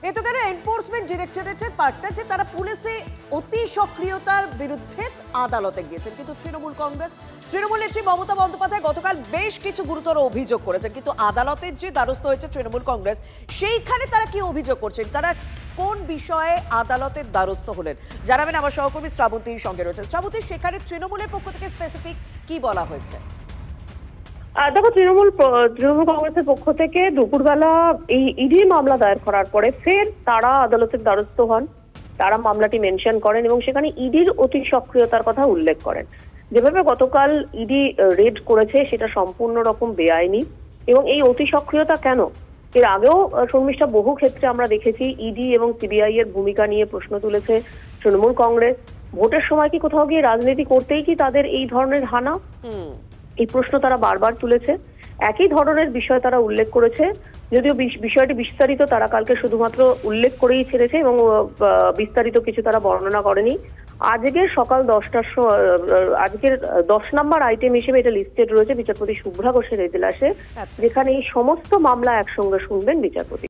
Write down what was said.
এ তো কেন এনফোর্সমেন্ট ডিরেক্টরেটের পার্টটা যে তারা পুলিশে অতি সক্রিয়তার বিরুদ্ধে আদালতে গিয়েছেন, কিন্তু তৃণমূল নেত্রী মমতা বন্দ্যোপাধ্যায় গতকাল বেশ কিছু গুরুতর অভিযোগ করেছেন, কিন্তু আদালতের যে দ্বারস্থ হয়েছে তৃণমূল কংগ্রেস, সেইখানে তারা কি অভিযোগ করছেন, তারা কোন বিষয়ে আদালতের দ্বারস্থ হলেন জানাবেন আমার সহকর্মী শ্রাবন্তীর সঙ্গে রয়েছেন। শ্রাবন্তী, সেখানে তৃণমূলের পক্ষ থেকে স্পেসিফিক কি বলা হয়েছে? দেখো, তৃণমূল কংগ্রেসের পক্ষ থেকে দুপুরবেলা এই ইডি মামলা দায়ের করার পরে ফের তারা আদালতের দ্বারস্থ হন। তারা মামলাটি মেনশন করেন এবং সেখানে ইডির অতি সক্রিয়তার কথা উল্লেখ করেন। যেভাবে গতকাল ইডি রেড করেছে সেটা সম্পূর্ণ রকম বেআইনি এবং এই অতি সক্রিয়তা কেন, এর আগেও শর্মিষ্ঠা বহু ক্ষেত্রে আমরা দেখেছি ইডি এবং সিবিআই এর ভূমিকা নিয়ে প্রশ্ন তুলেছে তৃণমূল কংগ্রেস। ভোটের সময় কি কোথাও গিয়ে রাজনীতি করতেই কি তাদের এই ধরনের হানা, এই প্রশ্ন তারা বারবার তুলেছে। একই ধরনের বিষয় তারা উল্লেখ করেছে, যদিও বিষয়টি বিস্তারিত তারা কালকে শুধুমাত্র উল্লেখ করেই ছেড়েছে এবং বিস্তারিত কিছু তারা বর্ণনা করেনি। আজকের সকাল 10টার আজকের 10 নম্বর আইটেম হিসেবে এটা লিস্টেড রয়েছে বিচারপতি শুভ্রা ঘোষের এজলাসে, যেখানে এই সমস্ত মামলা একসঙ্গে শুনবেন বিচারপতি।